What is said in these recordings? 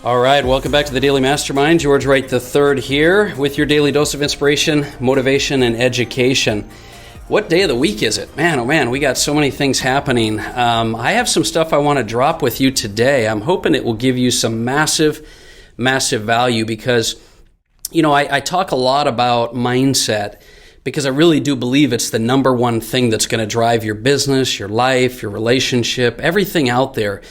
All right, welcome back to the Daily Mastermind. George Wright III here with your daily dose of inspiration, motivation, and education. What day of the week is it? Man, oh man, we got so many things happening. I have some stuff I want to drop with you today. I'm hoping it will give you some massive value because, you know, I talk a lot about mindset because I really do believe it's the number one thing that's going to drive your business, your life, your relationship, everything out there.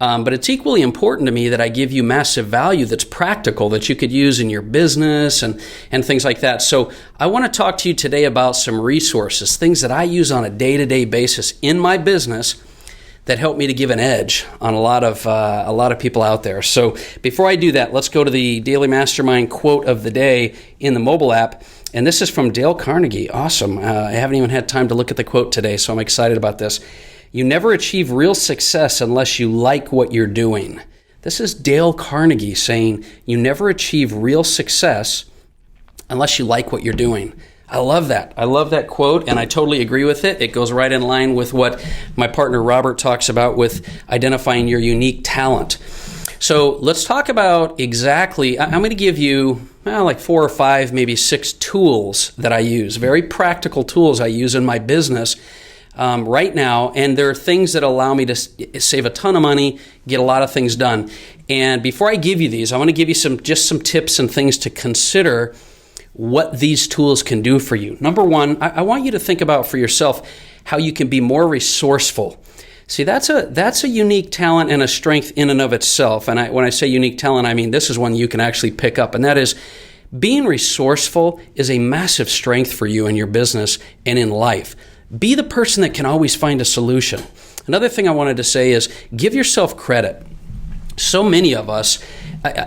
But it's equally important to me that I give you massive value that's practical, that you could use in your business and things like that. So I want to talk to you today about some resources, things that I use on a day-to-day basis in my business that help me to give an edge on a lot of people out there. So before I do that, let's go to the Daily Mastermind quote of the day in the mobile app. And this is from Dale Carnegie. Awesome. I haven't even had time to look at the quote today, so I'm excited about this. You never achieve real success unless you like what you're doing. This is Dale Carnegie saying you never achieve real success unless you like what you're doing. I love that. I love that quote, and I totally agree with it. It goes right in line with what my partner Robert talks about with identifying your unique talent. So let's talk about exactly, I'm going to give you like 4 or 5, maybe 6 tools that I use, very practical tools I use in my business right now, and there are things that allow me to save a ton of money, get a lot of things done. And before I give you these, I want to give you some tips and things to consider what these tools can do for you. Number one, I want you to think about for yourself how you can be more resourceful. See, that's a unique talent and a strength in and of itself. And when I say unique talent, I mean this is one you can actually pick up, and that is being resourceful is a massive strength for you in your business and in life. Be the person that can always find a solution. Another thing I wanted to say is give yourself credit. So many of us,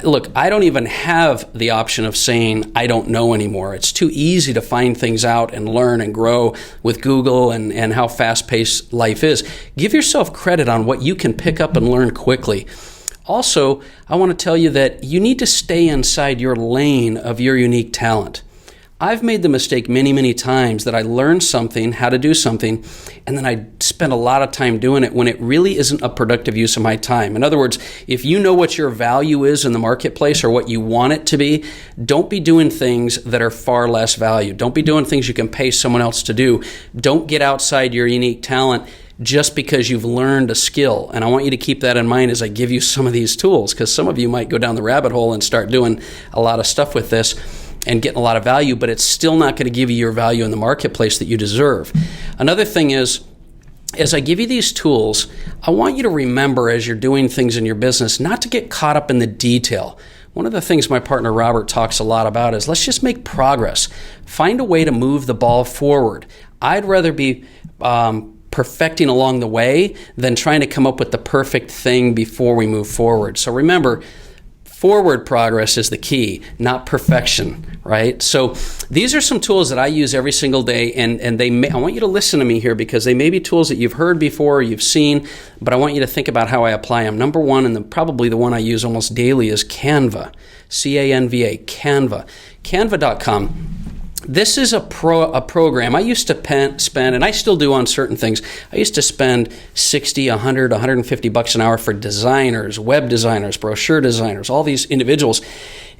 look, I don't even have the option of saying I don't know anymore. It's too easy to find things out and learn and grow with Google and how fast-paced life is. Give yourself credit on what you can pick up and learn quickly. Also, I want to tell you that you need to stay inside your lane of your unique talent. I've made the mistake many times that I learned something, how to do something, and then I spend a lot of time doing it when it really isn't a productive use of my time. In other words, if you know what your value is in the marketplace or what you want it to be, don't be doing things that are far less value. Don't be doing things you can pay someone else to do. Don't get outside your unique talent just because you've learned a skill. And I want you to keep that in mind as I give you some of these tools, because some of you might go down the rabbit hole and start doing a lot of stuff with this and getting a lot of value, but it's still not going to give you your value in the marketplace that you deserve. Another thing is, as I give you these tools, I want you to remember as you're doing things in your business not to get caught up in the detail. One of the things my partner Robert talks a lot about is let's just make progress. Find a way to move the ball forward. I'd rather be perfecting along the way than trying to come up with the perfect thing before we move forward. So remember, forward progress is the key, not perfection, right? So these are some tools that I use every single day, and I want you to listen to me here because they may be tools that you've heard before or you've seen, but I want you to think about how I apply them. Number one, and probably the one I use almost daily, is Canva, C-A-N-V-A, Canva, canva.com. This is a program I used to spend, and I still do on certain things. I used to spend $60, $100, $150 an hour for designers, web designers, brochure designers, all these individuals,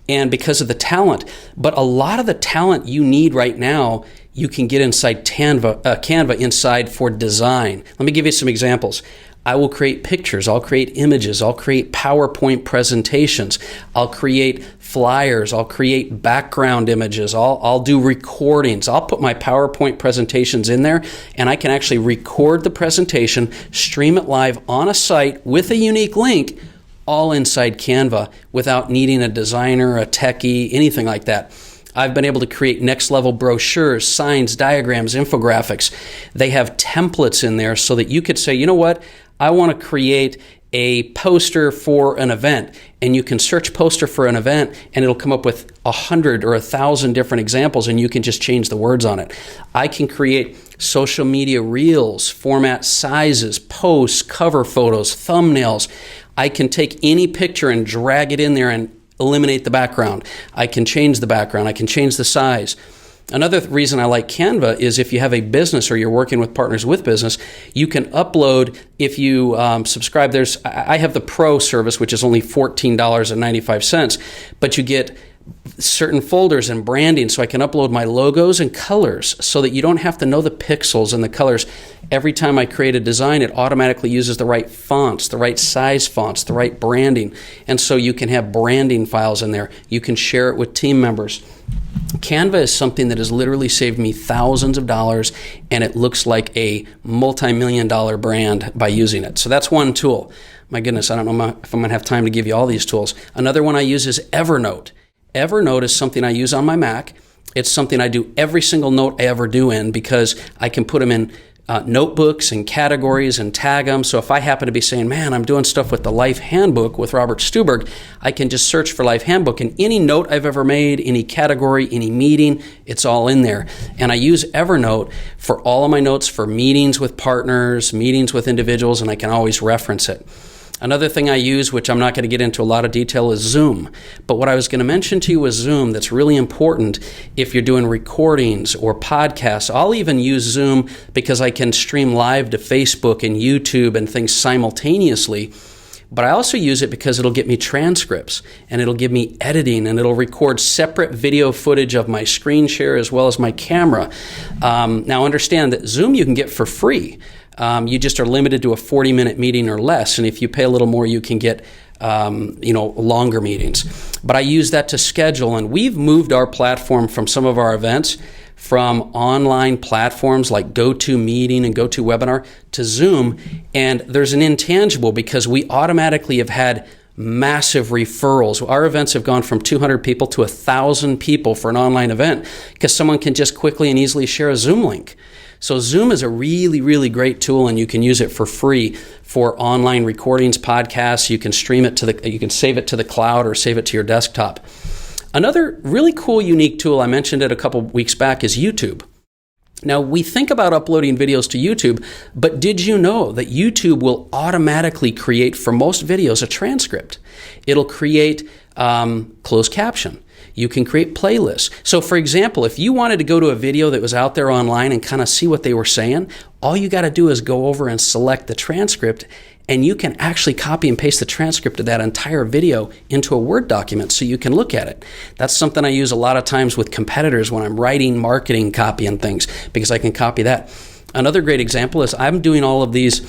and because of the talent. But a lot of the talent you need right now, you can get inside Canva inside for design. Let me give you some examples. I will create pictures, I'll create images, I'll create PowerPoint presentations, I'll create flyers, I'll create background images, I'll do recordings, I'll put my PowerPoint presentations in there, and I can actually record the presentation, stream it live on a site with a unique link, all inside Canva without needing a designer, a techie, anything like that. I've been able to create next-level brochures, signs, diagrams, infographics. They have templates in there so that you could say, you know what, I want to create a poster for an event. And you can search poster for an event, and it'll come up with 100 or 1,000 different examples, and you can just change the words on it. I can create social media reels, format sizes, posts, cover photos, thumbnails. I can take any picture and drag it in there and eliminate the background. I can change the background. I can change the size. Another reason I like Canva is if you have a business or you're working with partners with business, you can upload, if you subscribe, I have the Pro service, which is only $14.95, but you get certain folders and branding, so I can upload my logos and colors so that you don't have to know the pixels and the colors. Every time I create a design, it automatically uses the right fonts, the right size fonts, the right branding, and so you can have branding files in there. You can share it with team members. Canva is something that has literally saved me thousands of dollars, and it looks like a multi-million-dollar brand by using it. So that's one tool. My goodness, I don't know if I'm going to have time to give you all these tools. Another one I use is Evernote. Evernote is something I use on my Mac. It's something I do every single note I ever do in, because I can put them in notebooks and categories and tag them. So if I happen to be saying, man, I'm doing stuff with the Life Handbook with Robert Stuberg, I can just search for Life Handbook, and any note I've ever made, any category, any meeting, it's all in there. And I use Evernote for all of my notes for meetings with partners, meetings with individuals, and I can always reference it. Another thing I use, which I'm not going to get into a lot of detail, is Zoom. But what I was going to mention to you with Zoom that's really important if you're doing recordings or podcasts. I'll even use Zoom because I can stream live to Facebook and YouTube and things simultaneously. But I also use it because it'll get me transcripts, and it'll give me editing, and it'll record separate video footage of my screen share as well as my camera. Now understand that Zoom you can get for free. You just are limited to a 40-minute meeting or less, and if you pay a little more, you can get longer meetings. But I use that to schedule, and we've moved our platform from some of our events from online platforms like GoToMeeting and GoToWebinar to Zoom, and there's an intangible because we automatically have had massive referrals. Our events have gone from 200 people to 1,000 people for an online event because someone can just quickly and easily share a Zoom link. So Zoom is a really, really great tool, and you can use it for free for online recordings, podcasts. You can stream it you can save it to the cloud or save it to your desktop. Another really cool, unique tool, I mentioned it a couple weeks back, is YouTube. Now, we think about uploading videos to YouTube, but did you know that YouTube will automatically create, for most videos, a transcript? It'll create closed caption. You can create playlists. So for example, if you wanted to go to a video that was out there online and kind of see what they were saying, all you got to do is go over and select the transcript, and you can actually copy and paste the transcript of that entire video into a Word document so you can look at it. That's something I use a lot of times with competitors when I'm writing marketing copy and things, because I can copy that. Another great example is I'm doing all of these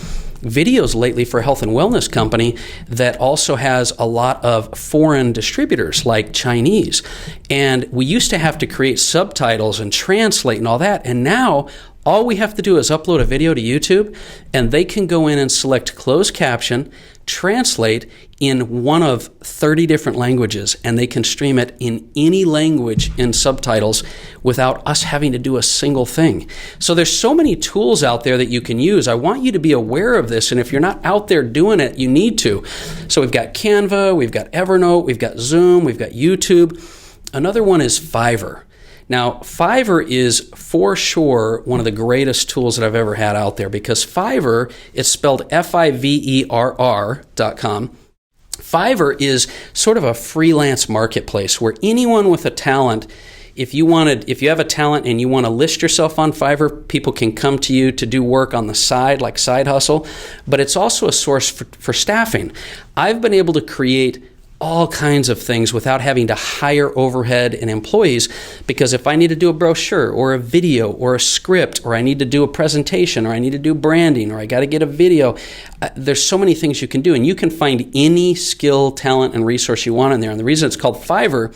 videos lately for a health and wellness company that also has a lot of foreign distributors like Chinese. And we used to have to create subtitles and translate and all that. And now all we have to do is upload a video to YouTube, and they can go in and select closed caption, translate in one of 30 different languages, and they can stream it in any language in subtitles without us having to do a single thing. So there's so many tools out there that you can use. I want you to be aware of this, and if you're not out there doing it, you need to. So we've got Canva, we've got Evernote, we've got Zoom, we've got YouTube. Another one is Fiverr. Now, Fiverr is for sure one of the greatest tools that I've ever had out there, because Fiverr, it's spelled Fiverr.com. Fiverr is sort of a freelance marketplace where anyone with a talent, if you have a talent and you want to list yourself on Fiverr, people can come to you to do work on the side, like side hustle, but it's also a source for staffing. I've been able to create all kinds of things without having to hire overhead and employees, because if I need to do a brochure or a video or a script, or I need to do a presentation, or I need to do branding, or I got to get a video, there's so many things you can do, and you can find any skill, talent, and resource you want in there. And the reason it's called Fiverr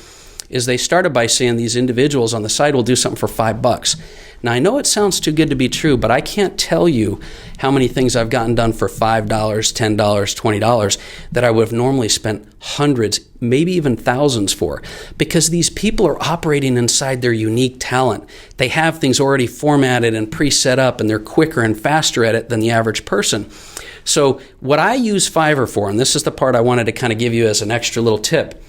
is they started by saying these individuals on the side will do something for $5. Now, I know it sounds too good to be true, but I can't tell you how many things I've gotten done for $5, $10, $20 that I would have normally spent hundreds, maybe even thousands for, because these people are operating inside their unique talent. They have things already formatted and pre-set up, and they're quicker and faster at it than the average person. So what I use Fiverr for, and this is the part I wanted to kind of give you as an extra little tip,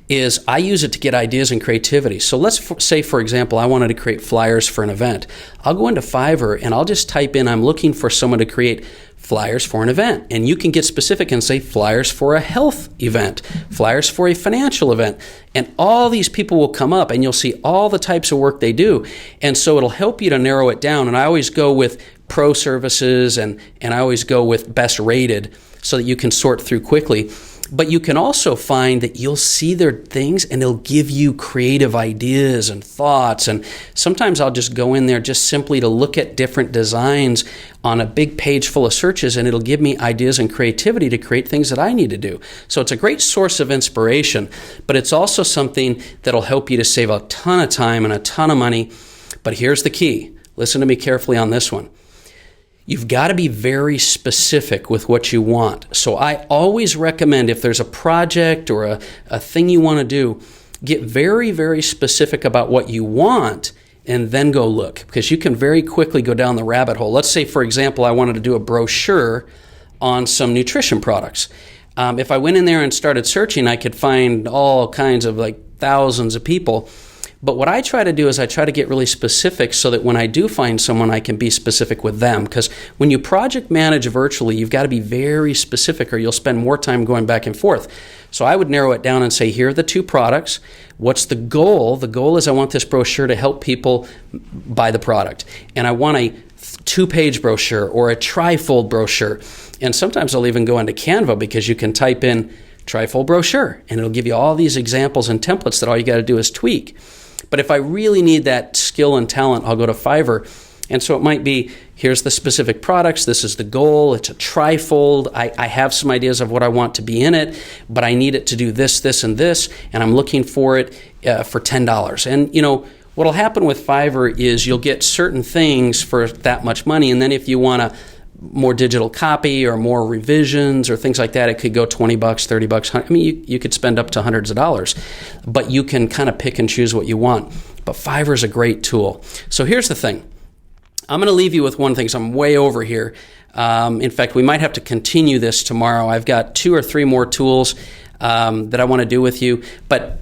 is I use it to get ideas and creativity. So let's say, for example, I wanted to create flyers for an event. I'll go into Fiverr and I'll just type in, I'm looking for someone to create flyers for an event. And you can get specific and say flyers for a health event, flyers for a financial event. And all these people will come up and you'll see all the types of work they do. And so it'll help you to narrow it down. And I always go with pro services and I always go with best rated so that you can sort through quickly. But you can also find that you'll see their things and it'll give you creative ideas and thoughts. And sometimes I'll just go in there just simply to look at different designs on a big page full of searches, and it'll give me ideas and creativity to create things that I need to do. So it's a great source of inspiration, but it's also something that'll help you to save a ton of time and a ton of money. But here's the key. Listen to me carefully on this one. You've got to be very specific with what you want. So I always recommend, if there's a project or a thing you want to do, get very, very specific about what you want and then go look, because you can very quickly go down the rabbit hole. Let's say, for example, I wanted to do a brochure on some nutrition products. If I went in there and started searching, I could find all kinds of thousands of people. But what I try to do is I try to get really specific so that when I do find someone, I can be specific with them. Because when you project manage virtually, you've got to be very specific or you'll spend more time going back and forth. So I would narrow it down and say, here are the two products. What's the goal? The goal is I want this brochure to help people buy the product. And I want a 2-page brochure or a trifold brochure. And sometimes I'll even go into Canva, because you can type in trifold brochure and it'll give you all these examples and templates that all you got to do is tweak. But if I really need that skill and talent, I'll go to Fiverr. And so it might be, here's the specific products, this is the goal, it's a trifold, I have some ideas of what I want to be in it, but I need it to do this, this, and this, and I'm looking for it for $10. And what'll happen with Fiverr is you'll get certain things for that much money, and then if you want more digital copy or more revisions or things like that, it could go $20, $30. I mean, you could spend up to hundreds of dollars, but you can kind of pick and choose what you want. But Fiverr is a great tool. So here's the thing. I'm going to leave you with one thing, so I'm way over here. In fact, we might have to continue this tomorrow. I've got 2 or 3 more tools that I want to do with you, but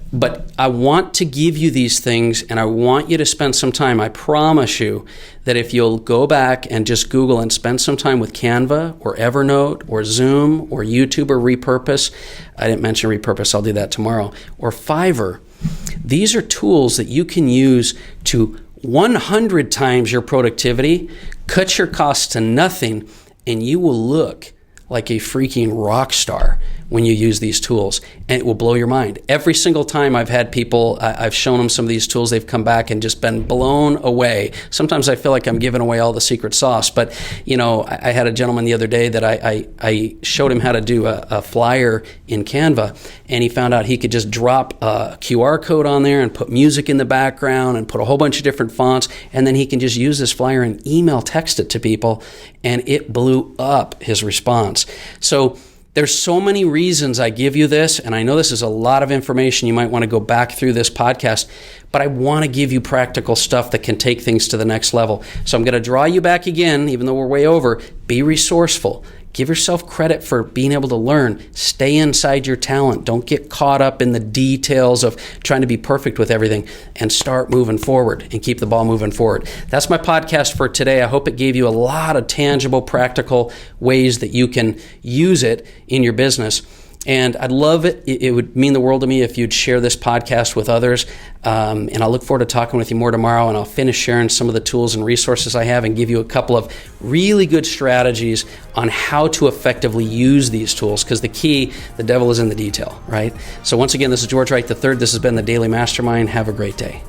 I want to give you these things and I want you to spend some time. I promise you that if you'll go back and just Google and spend some time with Canva or Evernote or Zoom or YouTube or Repurpose, I didn't mention Repurpose, I'll do that tomorrow, or Fiverr, these are tools that you can use to 100 times your productivity, cut your costs to nothing, and you will look like a freaking rock star when you use these tools, and it will blow your mind. Every single time I've had people, I've shown them some of these tools, they've come back and just been blown away. Sometimes I feel like I'm giving away all the secret sauce, but I had a gentleman the other day that I showed him how to do a flyer in Canva, and he found out he could just drop a QR code on there and put music in the background and put a whole bunch of different fonts, and then he can just use this flyer and email text it to people, and it blew up his response. So there's so many reasons I give you this, and I know this is a lot of information. You might want to go back through this podcast, but I want to give you practical stuff that can take things to the next level. So I'm going to draw you back again, even though we're way over. Be resourceful. Give yourself credit for being able to learn. Stay inside your talent. Don't get caught up in the details of trying to be perfect with everything, and start moving forward and keep the ball moving forward. That's my podcast for today. I hope it gave you a lot of tangible, practical ways that you can use it in your business. And I'd love it. It would mean the world to me if you'd share this podcast with others. And I'll look forward to talking with you more tomorrow. And I'll finish sharing some of the tools and resources I have and give you a couple of really good strategies on how to effectively use these tools. Because the key, the devil is in the detail, right? So once again, this is George Wright III. This has been the Daily Mastermind. Have a great day.